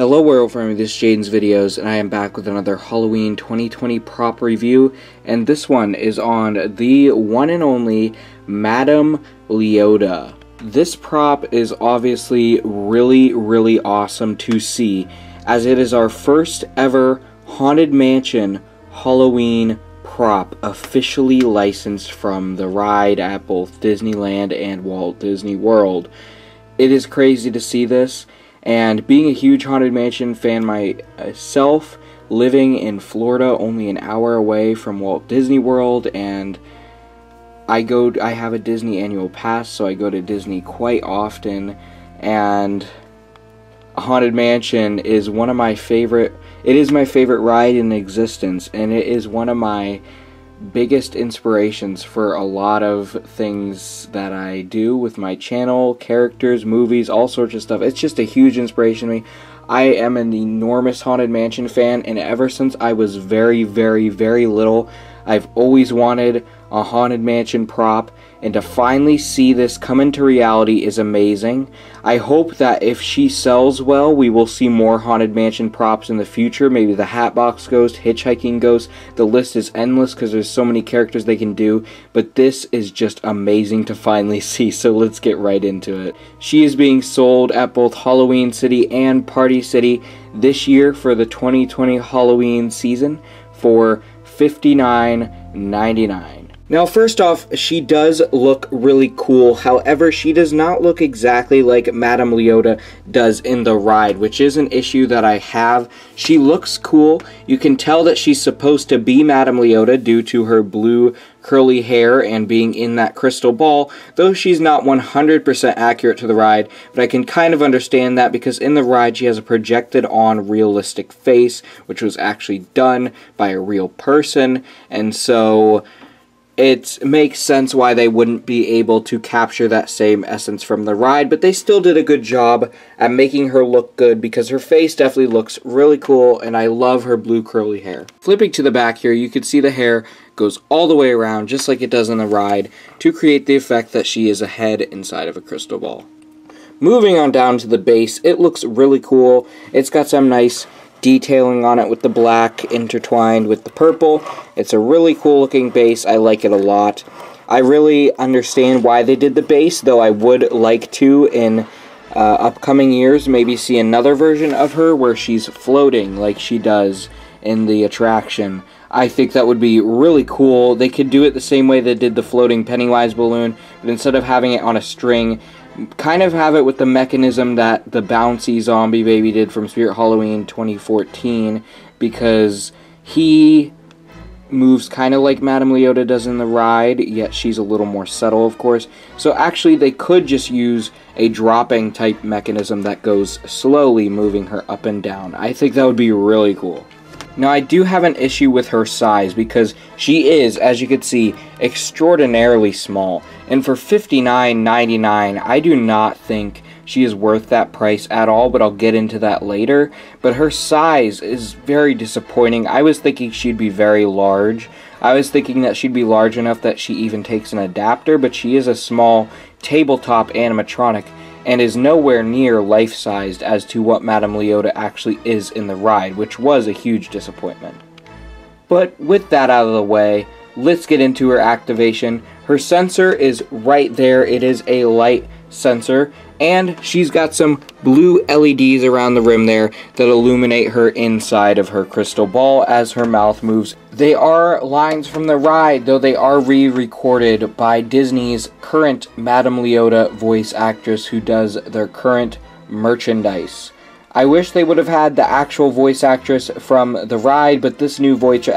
Hello werewolf family, this is Jaden's Videos, and I am back with another Halloween 2020 prop review, and this one is on the one and only Madame Leota. This prop is obviously really awesome to see, as it is our first ever Haunted Mansion Halloween prop officially licensed from the ride at both Disneyland and Walt Disney World. It is crazy to see this. And being a huge Haunted Mansion fan myself, living in Florida, only an hour away from Walt Disney World, and I have a Disney annual pass, so I go to Disney quite often, and Haunted Mansion is one of my favorite, it is my favorite ride in existence, and it is one of my biggest inspirations for a lot of things that I do with my channel, characters, movies, all sorts of stuff. It's just a huge inspiration to me. I am an enormous Haunted Mansion fan, and ever since I was very little, I've always wanted a Haunted Mansion prop, and to finally see this come into reality is amazing. I hope that if she sells well, we will see more Haunted Mansion props in the future. Maybe the Hatbox Ghost, Hitchhiking Ghost. The list is endless because there's so many characters they can do, but this is just amazing to finally see, so let's get right into it. She is being sold at both Halloween City and Party City this year for the 2020 Halloween season for $59.99. Now, first off, she does look really cool. However, she does not look exactly like Madame Leota does in the ride, which is an issue that I have. She looks cool. You can tell that she's supposed to be Madame Leota due to her blue curly hair and being in that crystal ball, though she's not 100% accurate to the ride, but I can kind of understand that because in the ride she has a projected on realistic face, which was actually done by a real person, and so it makes sense why they wouldn't be able to capture that same essence from the ride, but they still did a good job at making her look good because her face definitely looks really cool, and I love her blue curly hair. Flipping to the back here, you can see the hair goes all the way around just like it does in the ride to create the effect that she is a head inside of a crystal ball. Moving on down to the base, it looks really cool. It's got some nice detailing on it with the black intertwined with the purple. It's a really cool looking base. I like it a lot. I really understand why they did the base, though I would like to in upcoming years maybe see another version of her where she's floating like she does in the attraction. I think that would be really cool. They could do it the same way they did the floating Pennywise balloon, but instead of having it on a string, kind of have it with the mechanism that the bouncy zombie baby did from Spirit Halloween 2014, because he moves kind of like Madame Leota does in the ride, yet she's a little more subtle, of course. So actually they could just use a dropping type mechanism that goes slowly moving her up and down. I think that would be really cool. Now, I do have an issue with her size because she is, as you can see, extraordinarily small. And for $59.99, I do not think she is worth that price at all, but I'll get into that later. But her size is very disappointing. I was thinking she'd be very large. I was thinking that she'd be large enough that she even takes an adapter, but she is a small tabletop animatronic and is nowhere near life-sized as to what Madame Leota actually is in the ride, which was a huge disappointment. But with that out of the way, let's get into her activation. Her sensor is right there. It is a light sensor, and she's got some blue LEDs around the rim there that illuminate her inside of her crystal ball as her mouth moves. They are lines from the ride, though they are re-recorded by Disney's current Madame Leota voice actress who does their current merchandise. I wish they would have had the actual voice actress from the ride, but this new voice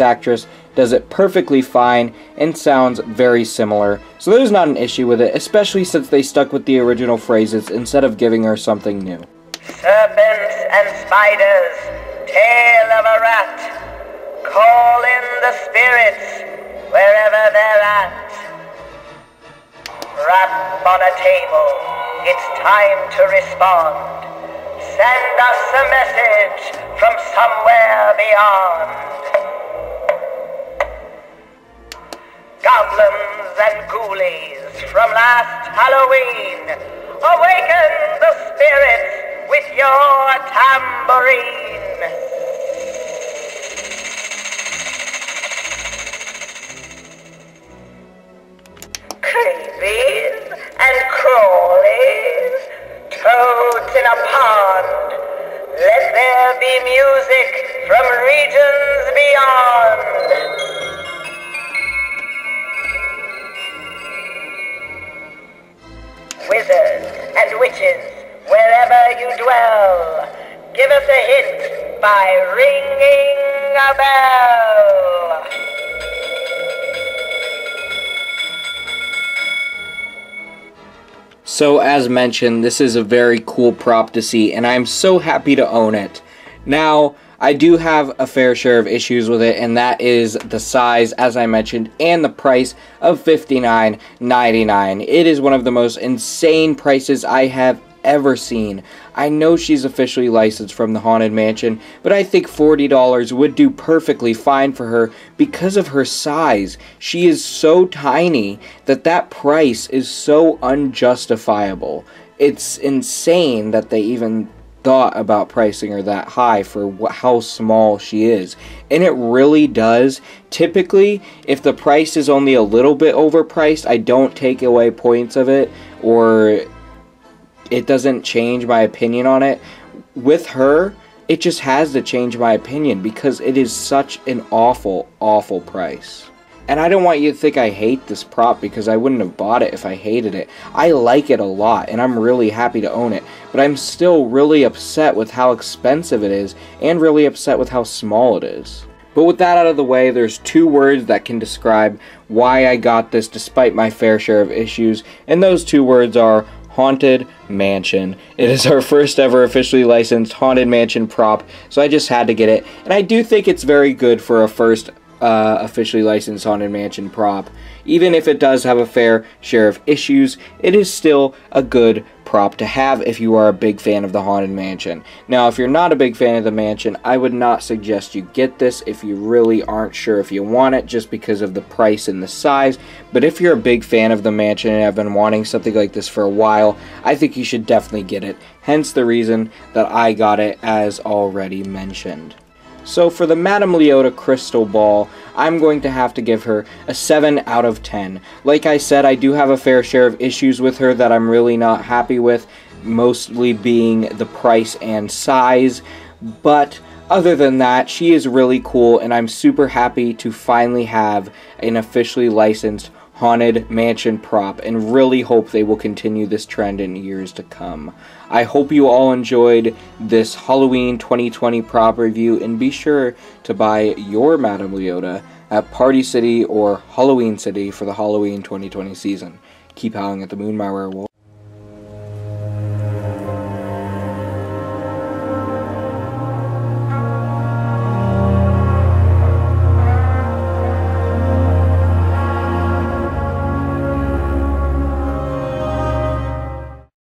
actress does it perfectly fine and sounds very similar, so there's not an issue with it, especially since they stuck with the original phrases instead of giving her something new. Serpents and spiders, tail of a rat, call in the spirits wherever they're at. Rap on a table, it's time to respond. Send us a message from somewhere beyond. Goblins and ghoulies from last Halloween, awaken the spirits with your tambourine. Creepies and crawlies, toads in a pond, let there be music from regions beyond. Wizards and witches, wherever you dwell, give us a hint by ringing a bell. So as mentioned, this is a very cool prop to see, and I'm so happy to own it. Now, I do have a fair share of issues with it, and that is the size, as I mentioned, and the price of $59.99. It is one of the most insane prices I have ever seen. I know she's officially licensed from the Haunted Mansion, but I think $40 would do perfectly fine for her because of her size. She is so tiny that that price is so unjustifiable. It's insane that they even thought about pricing her that high for how small she is, and it really does. Typically, if the price is only a little bit overpriced, I don't take away points of it, or it doesn't change my opinion on it. With her, it just has to change my opinion because it is such an awful, awful price. And I don't want you to think I hate this prop, because I wouldn't have bought it if I hated it. I like it a lot, and I'm really happy to own it. But I'm still really upset with how expensive it is, and really upset with how small it is. But with that out of the way, there's two words that can describe why I got this despite my fair share of issues, and those two words are Haunted Mansion. It is our first ever officially licensed Haunted Mansion prop, so I just had to get it. And I do think it's very good for a first officially licensed Haunted Mansion prop. Even if it does have a fair share of issues, it is still a good prop to have if you are a big fan of the Haunted Mansion. Now, if you're not a big fan of the mansion, I would not suggest you get this if you really aren't sure if you want it, just because of the price and the size. But if you're a big fan of the mansion and have been wanting something like this for a while, I think you should definitely get it. Hence the reason that I got it, as already mentioned. So for the Madame Leota Crystal Ball, I'm going to have to give her a 7 out of 10. Like I said, I do have a fair share of issues with her that I'm really not happy with, mostly being the price and size, but other than that, she is really cool, and I'm super happy to finally have an officially licensed Haunted Mansion prop, and really hope they will continue this trend in years to come. I hope you all enjoyed this Halloween 2020 prop review, and be sure to buy your Madame Leota at Party City or Halloween City for the Halloween 2020 season. Keep howling at the moon, my werewolf.